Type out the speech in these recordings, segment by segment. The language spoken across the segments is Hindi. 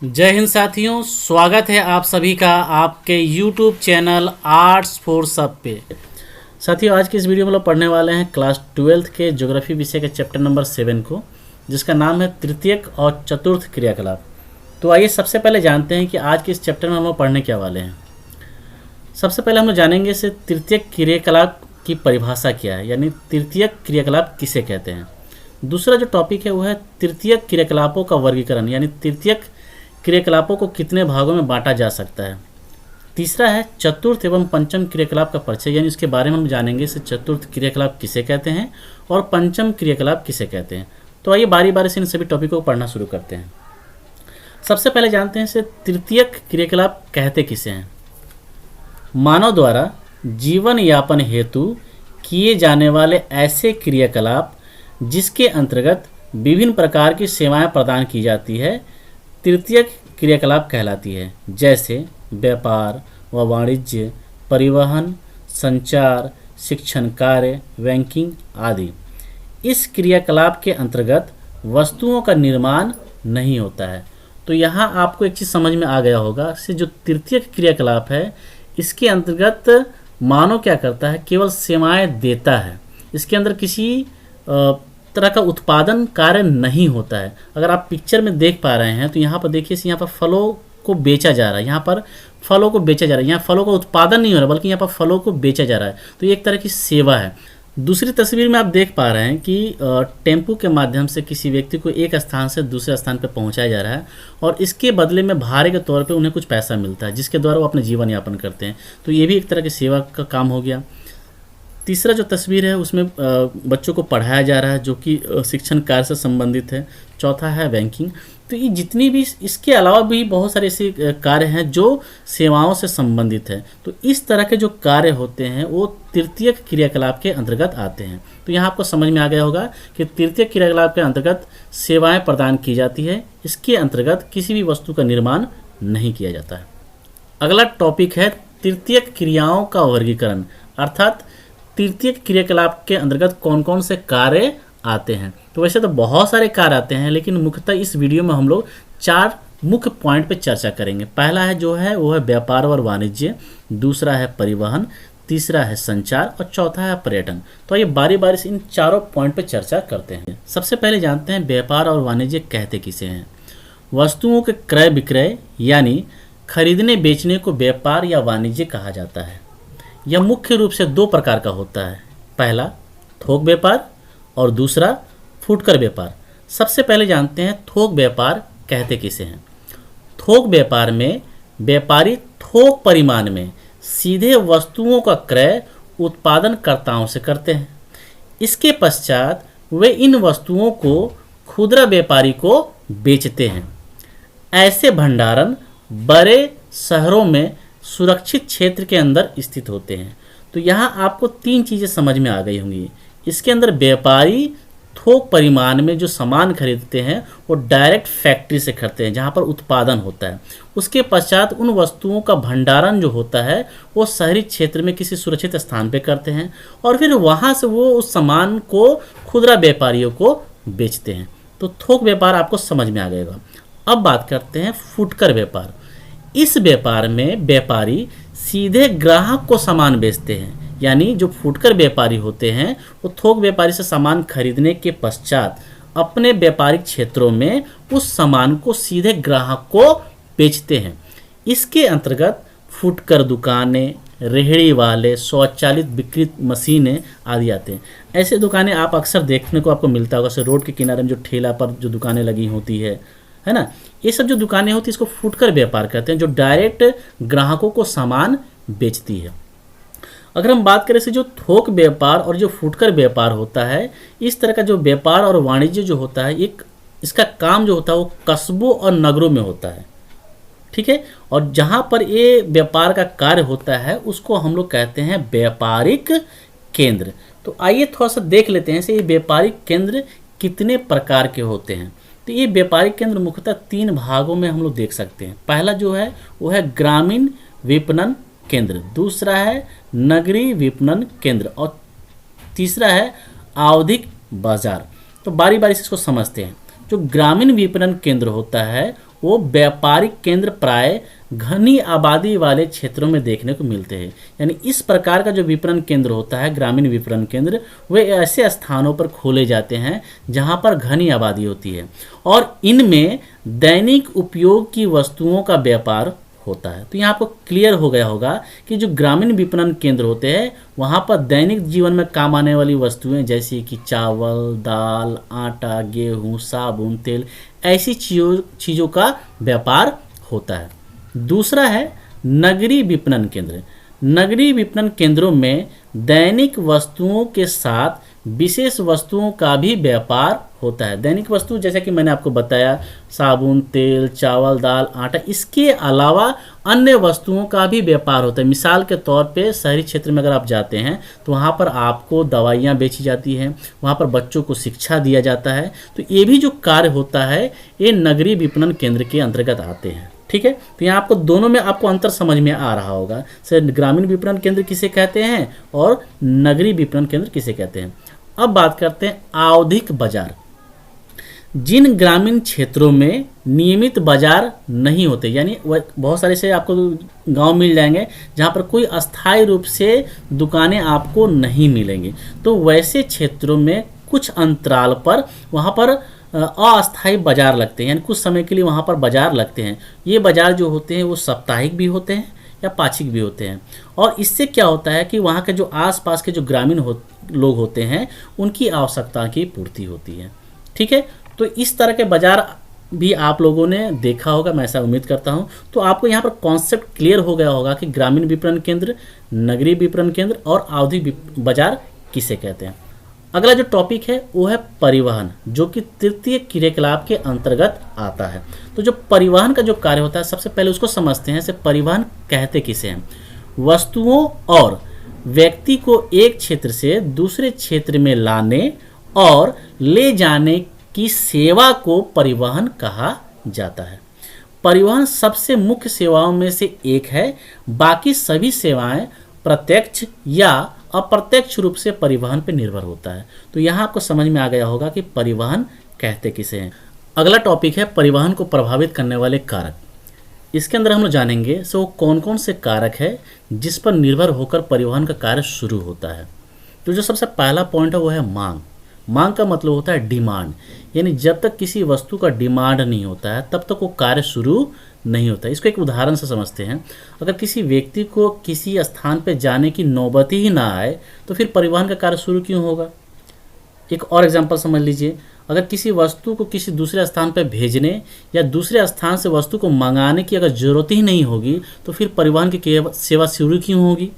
जय हिंद साथियों, स्वागत है आप सभी का आपके YouTube चैनल आर्ट्स फॉर सब पे। साथियों, आज की इस वीडियो में लोग पढ़ने वाले हैं क्लास 12th के ज्योग्राफी विषय के चैप्टर नंबर 7 को, जिसका नाम है तृतीयक और चतुर्थ क्रियाकलाप। तो आइए सबसे पहले जानते हैं कि आज के इस चैप्टर में हम लोग पढ़ने क्या वाले हैं। सबसे पहले हम लोग जानेंगे से तृतीयक क्रियाकलाप की परिभाषा क्या है, यानी तृतीयक क्रियाकलाप किसे कहते हैं। दूसरा जो टॉपिक है वो है तृतीयक क्रियाकलापों का वर्गीकरण, यानी तृतीयक क्रियाकलापों को कितने भागों में बांटा जा सकता है। तीसरा है चतुर्थ एवं पंचम क्रियाकलाप का परिचय, यानी इसके बारे में हम जानेंगे से चतुर्थ क्रियाकलाप किसे कहते हैं और पंचम क्रियाकलाप किसे कहते हैं। तो आइए बारी बारी से इन सभी टॉपिकों को पढ़ना शुरू करते हैं। सबसे पहले जानते हैं से तृतीयक क्रियाकलाप कहते किसे हैं। मानव द्वारा जीवन यापन हेतु किए जाने वाले ऐसे क्रियाकलाप जिसके अंतर्गत विभिन्न प्रकार की सेवाएं प्रदान की जाती है तृतीयक क्रियाकलाप कहलाती है, जैसे व्यापार व वाणिज्य, परिवहन, संचार, शिक्षण कार्य, बैंकिंग आदि। इस क्रियाकलाप के अंतर्गत वस्तुओं का निर्माण नहीं होता है। तो यहाँ आपको एक चीज़ समझ में आ गया होगा से जो तृतीयक क्रियाकलाप है इसके अंतर्गत मानव क्या करता है, केवल सेवाएं देता है। इसके अंदर किसी तरह का उत्पादन कार्य नहीं होता है। अगर आप पिक्चर में देख पा रहे हैं तो यहाँ पर देखिए, यहाँ पर फलों को बेचा जा रहा है, यहाँ पर फलों को बेचा जा रहा है, यहाँ फलों का उत्पादन नहीं हो रहा बल्कि यहाँ पर फलों को बेचा जा रहा है। तो ये एक तरह की सेवा है। दूसरी तस्वीर में आप देख पा रहे हैं कि टेम्पू के माध्यम से किसी व्यक्ति को एक स्थान से दूसरे स्थान पर पहुँचाया जा रहा है और इसके बदले में भाड़े के तौर पर उन्हें कुछ पैसा मिलता है, जिसके द्वारा वो अपने जीवन यापन करते हैं। तो ये भी एक तरह की सेवा का काम हो गया। तीसरा जो तस्वीर है उसमें बच्चों को पढ़ाया जा रहा है, जो कि शिक्षण कार्य से संबंधित है। चौथा है बैंकिंग। तो ये जितनी भी इसके अलावा भी बहुत सारे ऐसे कार्य हैं जो सेवाओं से संबंधित है। तो इस तरह के जो कार्य होते हैं वो तृतीयक क्रियाकलाप के अंतर्गत आते हैं। तो यहाँ आपको समझ में आ गया होगा कि तृतीयक क्रियाकलाप के अंतर्गत सेवाएं प्रदान की जाती है, इसके अंतर्गत किसी भी वस्तु का निर्माण नहीं किया जाता है। अगला टॉपिक है तृतीयक क्रियाओं का वर्गीकरण, अर्थात तृतीयक क्रियाकलाप के अंतर्गत कौन कौन से कार्य आते हैं। तो वैसे तो बहुत सारे कार्य आते हैं, लेकिन मुख्यतः इस वीडियो में हम लोग 4 मुख्य पॉइंट पे चर्चा करेंगे। पहला है जो है वो है व्यापार और वाणिज्य, दूसरा है परिवहन, तीसरा है संचार और चौथा है पर्यटन। तो ये बारी बारी से इन चारों पॉइंट पे चर्चा करते हैं। सबसे पहले जानते हैं व्यापार और वाणिज्य कहते किसे हैं। वस्तुओं के क्रय विक्रय यानी खरीदने बेचने को व्यापार या वाणिज्य कहा जाता है। यह मुख्य रूप से 2 प्रकार का होता है, पहला थोक व्यापार और दूसरा फुटकर व्यापार। सबसे पहले जानते हैं थोक व्यापार कहते किसे हैं। थोक व्यापार में व्यापारी थोक परिमाण में सीधे वस्तुओं का क्रय उत्पादनकर्ताओं से करते हैं। इसके पश्चात वे इन वस्तुओं को खुदरा व्यापारी को बेचते हैं। ऐसे भंडारण बड़े शहरों में सुरक्षित क्षेत्र के अंदर स्थित होते हैं। तो यहाँ आपको 3 चीज़ें समझ में आ गई होंगी। इसके अंदर व्यापारी थोक परिमाण में जो सामान खरीदते हैं वो डायरेक्ट फैक्ट्री से करते हैं जहाँ पर उत्पादन होता है। उसके पश्चात उन वस्तुओं का भंडारण जो होता है वो शहरी क्षेत्र में किसी सुरक्षित स्थान पे करते हैं और फिर वहाँ से वो उस सामान को खुदरा व्यापारियों को बेचते हैं। तो थोक व्यापार आपको समझ में आ गएगा। अब बात करते हैं फुटकर व्यापार। इस व्यापार में व्यापारी सीधे ग्राहक को सामान बेचते हैं, यानी जो फुटकर व्यापारी होते हैं वो थोक व्यापारी से सामान खरीदने के पश्चात अपने व्यापारिक क्षेत्रों में उस सामान को सीधे ग्राहक को बेचते हैं। इसके अंतर्गत फुटकर दुकानें, रेहड़ी वाले, स्वचालित बिक्री मशीनें आदि आते हैं। ऐसे दुकानें आप अक्सर देखने को आपको मिलता होगा। जैसे रोड के किनारे में जो ठेला पर जो दुकानें लगी होती है ना, ये सब जो दुकानें होती है इसको फुटकर व्यापार कहते हैं, जो डायरेक्ट ग्राहकों को सामान बेचती है। अगर हम बात करें से जो थोक व्यापार और जो फुटकर व्यापार होता है, इस तरह का जो व्यापार और वाणिज्य जो होता है, एक इसका काम जो होता है वो कस्बों और नगरों में होता है, ठीक है। और जहाँ पर ये व्यापार का कार्य होता है उसको हम लोग कहते हैं व्यापारिक केंद्र। तो आइए थोड़ा सा देख लेते हैं से ये व्यापारिक केंद्र कितने प्रकार के होते हैं। तो ये व्यापारिक केंद्र मुख्यतः 3 भागों में हम लोग देख सकते हैं। पहला जो है वो है ग्रामीण विपणन केंद्र, दूसरा है नगरीय विपणन केंद्र और तीसरा है आवधिक बाजार। तो बारी बारी से इसको समझते हैं। जो ग्रामीण विपणन केंद्र होता है वो व्यापारिक केंद्र प्राय घनी आबादी वाले क्षेत्रों में देखने को मिलते हैं। यानी इस प्रकार का जो विपणन केंद्र होता है, ग्रामीण विपणन केंद्र, वे ऐसे स्थानों पर खोले जाते हैं जहां पर घनी आबादी होती है और इनमें दैनिक उपयोग की वस्तुओं का व्यापार होता है। तो यहाँ आपको क्लियर हो गया होगा कि जो ग्रामीण विपणन केंद्र होते हैं वहाँ पर दैनिक जीवन में काम आने वाली वस्तुएं जैसे कि चावल, दाल, आटा, गेहूँ, साबुन, तेल, ऐसी चीज़ों का व्यापार होता है। दूसरा है नगरीय विपणन केंद्र। नगरीय विपणन केंद्रों में दैनिक वस्तुओं के साथ विशेष वस्तुओं का भी व्यापार होता है। दैनिक वस्तु जैसे कि मैंने आपको बताया, साबुन, तेल, चावल, दाल, आटा, इसके अलावा अन्य वस्तुओं का भी व्यापार होता है। मिसाल के तौर पे शहरी क्षेत्र में अगर आप जाते हैं तो वहाँ पर आपको दवाइयाँ बेची जाती हैं, वहाँ पर बच्चों को शिक्षा दिया जाता है। तो ये भी जो कार्य होता है ये नगरीय विपणन केंद्र के अंतर्गत आते हैं। ठीक है, तो यहाँ आपको दोनों में आपको अंतर समझ में आ रहा होगा। सर ग्रामीण विपणन केंद्र किसे कहते हैं और नगरीय विपणन केंद्र किसे कहते हैं। अब बात करते हैं आवधिक बाजार। जिन ग्रामीण क्षेत्रों में नियमित बाजार नहीं होते, यानी बहुत सारे से आपको गांव मिल जाएंगे जहां पर कोई अस्थायी रूप से दुकानें आपको नहीं मिलेंगी, तो वैसे क्षेत्रों में कुछ अंतराल पर वहां पर अस्थायी बाजार लगते हैं, यानी कुछ समय के लिए वहाँ पर बाजार लगते हैं। ये बाजार जो होते हैं वो साप्ताहिक भी होते हैं या पाक्षिक भी होते हैं। और इससे क्या होता है कि वहाँ के जो आसपास के जो ग्रामीण लोग होते हैं उनकी आवश्यकता की पूर्ति होती है। ठीक है, तो इस तरह के बाजार भी आप लोगों ने देखा होगा, मैं ऐसा उम्मीद करता हूँ। तो आपको यहाँ पर कॉन्सेप्ट क्लियर हो गया होगा कि ग्रामीण विपणन केंद्र, नगरीय विपणन केंद्र और आवधिक बाजार किसे कहते हैं। अगला जो टॉपिक है वो है परिवहन, जो कि तृतीय क्रियाकलाप के अंतर्गत आता है। तो जो परिवहन का जो कार्य होता है सबसे पहले उसको समझते हैं। परिवहन कहते किसे हैं? वस्तुओं और व्यक्ति को एक क्षेत्र से दूसरे क्षेत्र में लाने और ले जाने की सेवा को परिवहन कहा जाता है। परिवहन सबसे मुख्य सेवाओं में से एक है। बाकी सभी सेवाएं प्रत्यक्ष या अप्रत्यक्ष रूप से परिवहन पर निर्भर होता है। तो यहाँ आपको समझ में आ गया होगा कि परिवहन कहते किसे हैं। अगला टॉपिक है परिवहन को प्रभावित करने वाले कारक। इसके अंदर हम लोग जानेंगे वो कौन कौन से कारक है जिस पर निर्भर होकर परिवहन का कार्य शुरू होता है। तो जो सबसे पहला पॉइंट है वो है मांग। मांग का मतलब होता है डिमांड, यानी जब तक किसी वस्तु का डिमांड नहीं होता है तब तक वो कार्य शुरू नहीं होता। इसको एक उदाहरण से समझते हैं। अगर किसी व्यक्ति को किसी स्थान पर जाने की नौबत ही ना आए तो फिर परिवहन का कार्य शुरू क्यों होगा। एक और एग्जांपल समझ लीजिए, अगर किसी वस्तु को किसी दूसरे स्थान पर भेजने या दूसरे स्थान से वस्तु को मंगाने की अगर ज़रूरत ही नहीं होगी तो फिर परिवहन की सेवा शुरू क्यों होगी।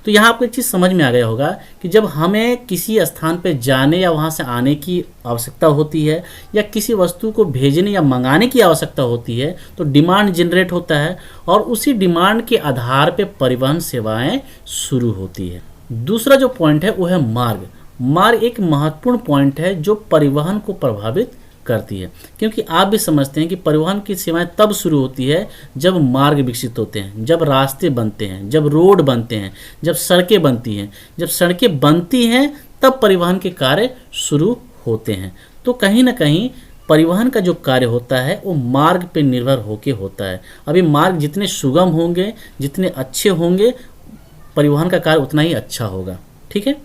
तो यहाँ आपको एक चीज़ समझ में आ गया होगा कि जब हमें किसी स्थान पर जाने या वहाँ से आने की आवश्यकता होती है या किसी वस्तु को भेजने या मंगाने की आवश्यकता होती है तो डिमांड जनरेट होता है और उसी डिमांड के आधार पर परिवहन सेवाएं शुरू होती है। दूसरा जो पॉइंट है वो है मार्ग। मार्ग एक महत्वपूर्ण पॉइंट है जो परिवहन को प्रभावित करती है, क्योंकि आप भी समझते हैं कि परिवहन की सेवाएं तब शुरू होती है जब मार्ग विकसित होते हैं, जब रास्ते बनते हैं, जब रोड बनते हैं, जब सड़कें बनती हैं। जब सड़कें बनती हैं तब परिवहन के कार्य शुरू होते हैं। तो कहीं ना कहीं परिवहन का जो कार्य होता है वो मार्ग पर निर्भर होकर होता है। अभी मार्ग जितने सुगम होंगे, जितने अच्छे होंगे, परिवहन का कार्य उतना ही अच्छा होगा। ठीक है,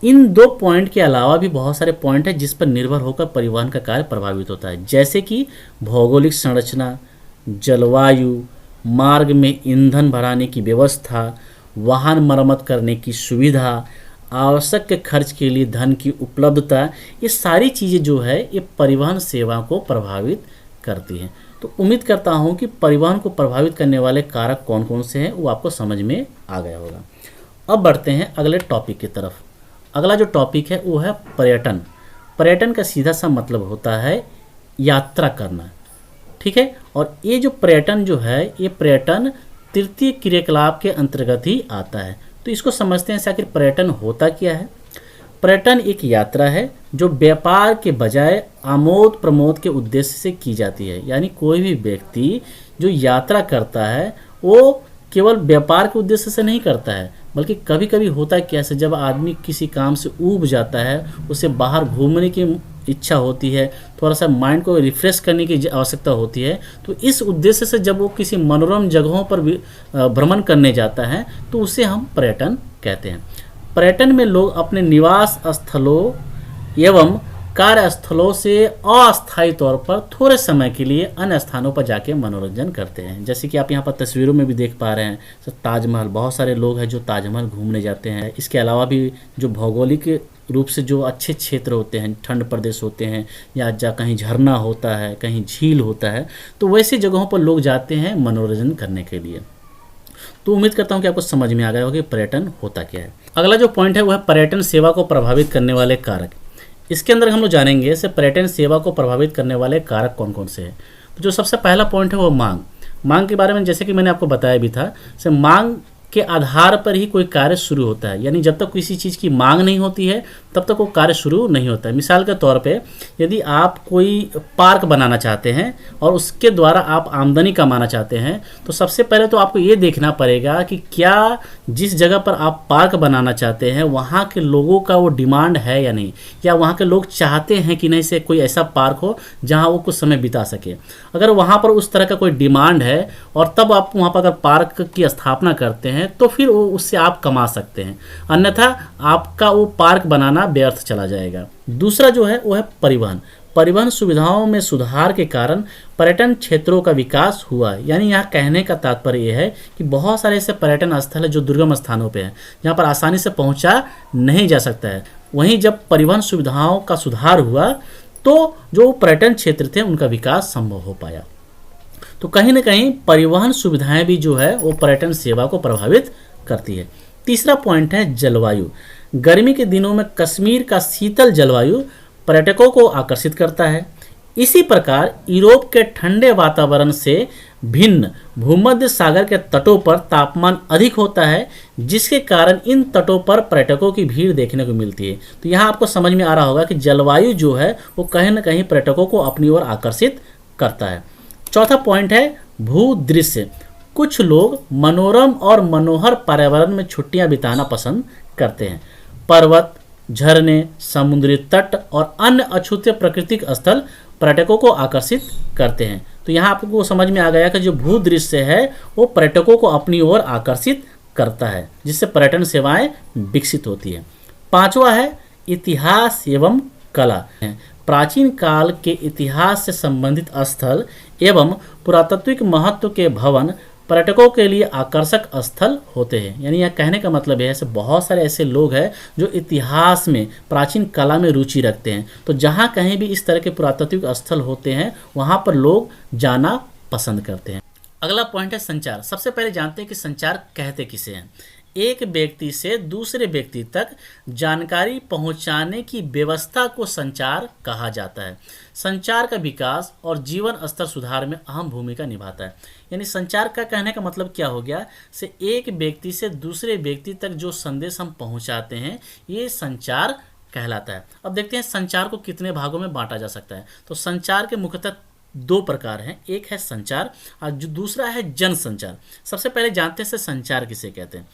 इन दो पॉइंट के अलावा भी बहुत सारे पॉइंट हैं जिस पर निर्भर होकर परिवहन का कार्य प्रभावित होता है, जैसे कि भौगोलिक संरचना, जलवायु, मार्ग में ईंधन भराने की व्यवस्था, वाहन मरम्मत करने की सुविधा, आवश्यक के खर्च के लिए धन की उपलब्धता। ये सारी चीज़ें जो है ये परिवहन सेवा को प्रभावित करती हैं। तो उम्मीद करता हूँ कि परिवहन को प्रभावित करने वाले कारक कौन कौन से हैं वो आपको समझ में आ गया होगा। अब बढ़ते हैं अगले टॉपिक की तरफ। अगला जो टॉपिक है वो है पर्यटन। पर्यटन का सीधा सा मतलब होता है यात्रा करना। ठीक है, और ये जो पर्यटन जो है ये पर्यटन तृतीय क्रियाकलाप के अंतर्गत ही आता है। तो इसको समझते हैं आखिर पर्यटन होता क्या है। पर्यटन एक यात्रा है जो व्यापार के बजाय आमोद प्रमोद के उद्देश्य से की जाती है। यानी कोई भी व्यक्ति जो यात्रा करता है वो केवल व्यापार के उद्देश्य से नहीं करता है, बल्कि कभी कभी होता है कैसे, जब आदमी किसी काम से ऊब जाता है, उसे बाहर घूमने की इच्छा होती है, थोड़ा सा माइंड को रिफ्रेश करने की आवश्यकता होती है। तो इस उद्देश्य से जब वो किसी मनोरम जगहों पर भी भ्रमण करने जाता है तो उसे हम पर्यटन कहते हैं। पर्यटन में लोग अपने निवास स्थलों एवं कार्यस्थलों से अस्थायी तौर पर थोड़े समय के लिए अन्य स्थानों पर जाके मनोरंजन करते हैं। जैसे कि आप यहाँ पर तस्वीरों में भी देख पा रहे हैं, ताजमहल, बहुत सारे लोग हैं जो ताजमहल घूमने जाते हैं। इसके अलावा भी जो भौगोलिक रूप से जो अच्छे क्षेत्र होते हैं, ठंड प्रदेश होते हैं, या कहीं झरना होता है, कहीं झील होता है, तो वैसी जगहों पर लोग जाते हैं मनोरंजन करने के लिए। तो उम्मीद करता हूँ कि आपको समझ में आ गया होगा कि पर्यटन होता क्या है। अगला जो पॉइंट है वह है पर्यटन सेवा को प्रभावित करने वाले कारक। इसके अंदर हम लोग जानेंगे से पर्यटन सेवा को प्रभावित करने वाले कारक कौन कौन से हैं। तो जो सबसे पहला पॉइंट है वो मांग के बारे में, जैसे कि मैंने आपको बताया भी था, से मांग के आधार पर ही कोई कार्य शुरू होता है। यानी जब तक किसी चीज़ की मांग नहीं होती है तब तक वो कार्य शुरू नहीं होता है। मिसाल के तौर पे यदि आप कोई पार्क बनाना चाहते हैं और उसके द्वारा आप आमदनी कमाना चाहते हैं, तो सबसे पहले तो आपको ये देखना पड़ेगा कि क्या जिस जगह पर आप पार्क बनाना चाहते हैं वहाँ के लोगों का वो डिमांड है या नहीं, या वहाँ के लोग चाहते हैं कि नहीं से कोई ऐसा पार्क हो जहाँ वो कुछ समय बिता सके। अगर वहाँ पर उस तरह का कोई डिमांड है और तब आप वहाँ पर अगर पार्क की स्थापना करते हैं तो फिर वो उससे आप कमा सकते हैं, अन्यथा आपका वो पार्क बनाना व्यर्थ चला जाएगा। दूसरा जो है वो है परिवहन सुविधाओं में सुधार के कारण पर्यटन क्षेत्रों का विकास हुआ। यानी यहाँ कहने का तात्पर्य यह है कि बहुत सारे ऐसे पर्यटन स्थल है जो दुर्गम स्थानों पे हैं, जहाँ पर आसानी से पहुँचा नहीं जा सकता है। वहीं जब परिवहन सुविधाओं का सुधार हुआ तो जो पर्यटन क्षेत्र थे उनका विकास संभव हो पाया। तो कहीं ना कहीं परिवहन सुविधाएं भी जो है वो पर्यटन सेवा को प्रभावित करती है। तीसरा पॉइंट है जलवायु। गर्मी के दिनों में कश्मीर का शीतल जलवायु पर्यटकों को आकर्षित करता है। इसी प्रकार यूरोप के ठंडे वातावरण से भिन्न भूमध्य सागर के तटों पर तापमान अधिक होता है, जिसके कारण इन तटों पर पर्यटकों की भीड़ देखने को मिलती है। तो यहाँ आपको समझ में आ रहा होगा कि जलवायु जो है वो कहीं ना कहीं पर्यटकों को अपनी ओर आकर्षित करता है। चौथा पॉइंट है भूदृश्य। कुछ लोग मनोरम और मनोहर पर्यावरण में छुट्टियां बिताना पसंद करते हैं। पर्वत, झरने, समुद्री तट और अन्य अछूते प्राकृतिक स्थल पर्यटकों को आकर्षित करते हैं। तो यहाँ आपको समझ में आ गया कि जो भूदृश्य है वो पर्यटकों को अपनी ओर आकर्षित करता है, जिससे पर्यटन सेवाएं विकसित होती है। पांचवा है इतिहास एवं कला। प्राचीन काल के इतिहास से संबंधित स्थल एवं पुरातात्विक महत्व के भवन पर्यटकों के लिए आकर्षक स्थल होते हैं। यानी यह कहने का मतलब है ऐसे बहुत सारे ऐसे लोग हैं जो इतिहास में, प्राचीन कला में रुचि रखते हैं। तो जहाँ कहीं भी इस तरह के पुरातात्विक स्थल होते हैं वहाँ पर लोग जाना पसंद करते हैं। अगला पॉइंट है संचार। सबसे पहले जानते हैं कि संचार कहते किसे हैं। एक व्यक्ति से दूसरे व्यक्ति तक जानकारी पहुंचाने की व्यवस्था को संचार कहा जाता है। संचार का विकास और जीवन स्तर सुधार में अहम भूमिका निभाता है। यानी संचार का कहने का मतलब क्या हो गया, से एक व्यक्ति से दूसरे व्यक्ति तक जो संदेश हम पहुंचाते हैं ये संचार कहलाता है। अब देखते हैं संचार को कितने भागों में बांटा जा सकता है। तो संचार के मुख्यतः दो प्रकार हैं, एक है संचार और जो दूसरा है जनसंचार। सबसे पहले जानते हैं संचार किसे कहते हैं।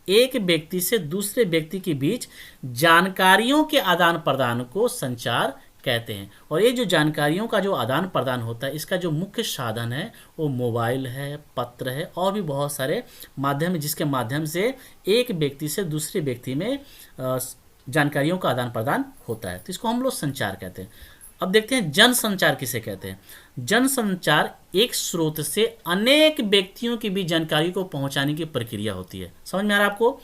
एक व्यक्ति से दूसरे व्यक्ति के बीच जानकारियों के आदान प्रदान को संचार कहते हैं। और ये जो जानकारियों का जो आदान प्रदान होता है इसका जो मुख्य साधन है वो मोबाइल है, पत्र है और भी बहुत सारे माध्यम है, जिसके माध्यम से एक व्यक्ति से दूसरे व्यक्ति में जानकारियों का आदान प्रदान होता है। तो इसको हम लोग संचार कहते हैं। अब देखते हैं जनसंचार किसे कहते हैं। जनसंचार एक स्रोत से अनेक व्यक्तियों के बीच जानकारी को पहुंचाने की प्रक्रिया होती है। समझ में आ रहा है आपको।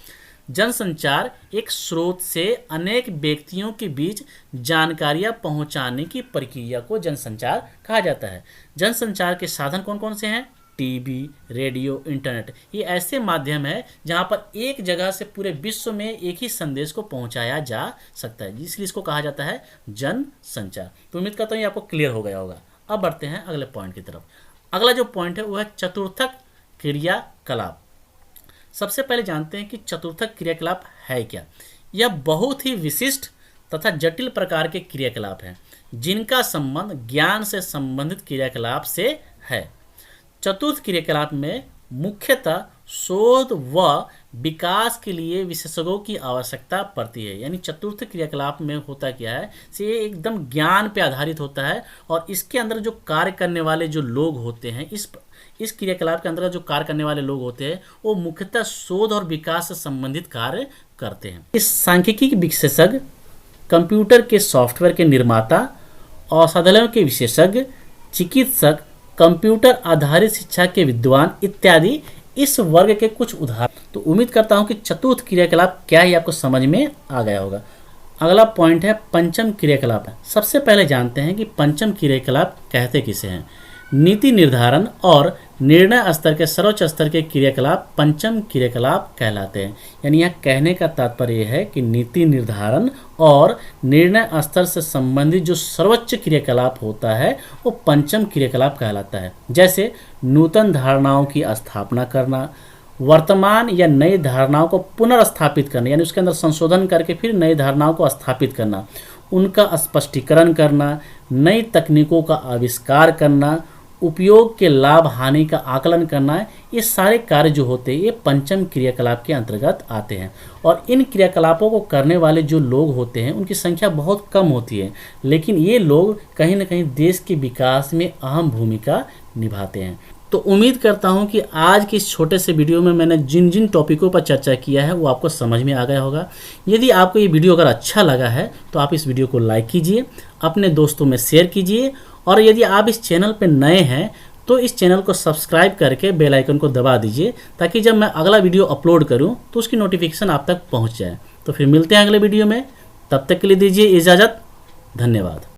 जनसंचार एक स्रोत से अनेक व्यक्तियों के बीच जानकारियां पहुंचाने की प्रक्रिया को जनसंचार कहा जाता है। जनसंचार के साधन कौन कौन से हैं? TV, radio, internet. ये ऐसे माध्यम है जहां पर एक जगह से पूरे विश्व में एक ही संदेश को पहुंचाया जा सकता है, इसलिए इसको कहा जाता है जनसंचार। तो उम्मीद करता हूँ ये आपको क्लियर हो गया होगा। अब बढ़ते हैं अगले पॉइंट की तरफ। अगला जो पॉइंट है वो है चतुर्थक क्रियाकलाप। सबसे पहले जानते हैं कि चतुर्थक क्रियाकलाप है क्या। यह बहुत ही विशिष्ट तथा जटिल प्रकार के क्रियाकलाप हैं जिनका संबंध ज्ञान से संबंधित क्रियाकलाप से है। चतुर्थ क्रियाकलाप में मुख्यतः शोध व विकास के लिए विशेषज्ञों की आवश्यकता पड़ती है। यानी चतुर्थ क्रियाकलाप में होता क्या है, से ये एकदम ज्ञान पे आधारित होता है और इसके अंदर जो कार्य करने वाले जो लोग होते हैं, इस क्रियाकलाप के अंदर जो कार्य करने वाले लोग होते हैं वो मुख्यतः शोध और विकास से संबंधित कार्य करते हैं। इस सांख्यिकी विशेषज्ञ, कंप्यूटर के सॉफ्टवेयर के निर्माता, औषधालयों के विशेषज्ञ, चिकित्सक, कंप्यूटर आधारित शिक्षा के विद्वान इत्यादि इस वर्ग के कुछ उदाहरण। तो उम्मीद करता हूं कि चतुर्थ क्रियाकलाप क्या है आपको समझ में आ गया होगा। अगला पॉइंट है पंचम क्रियाकलाप। सबसे पहले जानते हैं कि पंचम क्रियाकलाप कहते किसे हैं। नीति निर्धारण और निर्णय स्तर के सर्वोच्च स्तर के क्रियाकलाप पंचम क्रियाकलाप कहलाते हैं। यानी यह कहने का तात्पर्य है कि नीति निर्धारण और निर्णय स्तर से संबंधित जो सर्वोच्च क्रियाकलाप होता है वो पंचम क्रियाकलाप कहलाता है। जैसे नूतन धारणाओं की स्थापना करना, वर्तमान या नई धारणाओं को पुनर्स्थापित करना, यानी उसके अंदर संशोधन करके फिर नई धारणाओं को स्थापित करना, उनका स्पष्टीकरण करना, नई तकनीकों का आविष्कार करना, उपयोग के लाभ हानि का आकलन करना है, ये सारे कार्य जो होते हैं ये पंचम क्रियाकलाप के अंतर्गत आते हैं। और इन क्रियाकलापों को करने वाले जो लोग होते हैं उनकी संख्या बहुत कम होती है, लेकिन ये लोग कहीं ना कहीं देश के विकास में अहम भूमिका निभाते हैं। तो उम्मीद करता हूं कि आज के इस छोटे से वीडियो में मैंने जिन जिन टॉपिकों पर चर्चा किया है वो आपको समझ में आ गया होगा। यदि आपको ये वीडियो अगर अच्छा लगा है तो आप इस वीडियो को लाइक कीजिए, अपने दोस्तों में शेयर कीजिए और यदि आप इस चैनल पर नए हैं तो इस चैनल को सब्सक्राइब करके बेल आइकन को दबा दीजिए ताकि जब मैं अगला वीडियो अपलोड करूँ तो उसकी नोटिफिकेशन आप तक पहुँच जाए। तो फिर मिलते हैं अगले वीडियो में, तब तक के लिए दीजिए इजाज़त। धन्यवाद।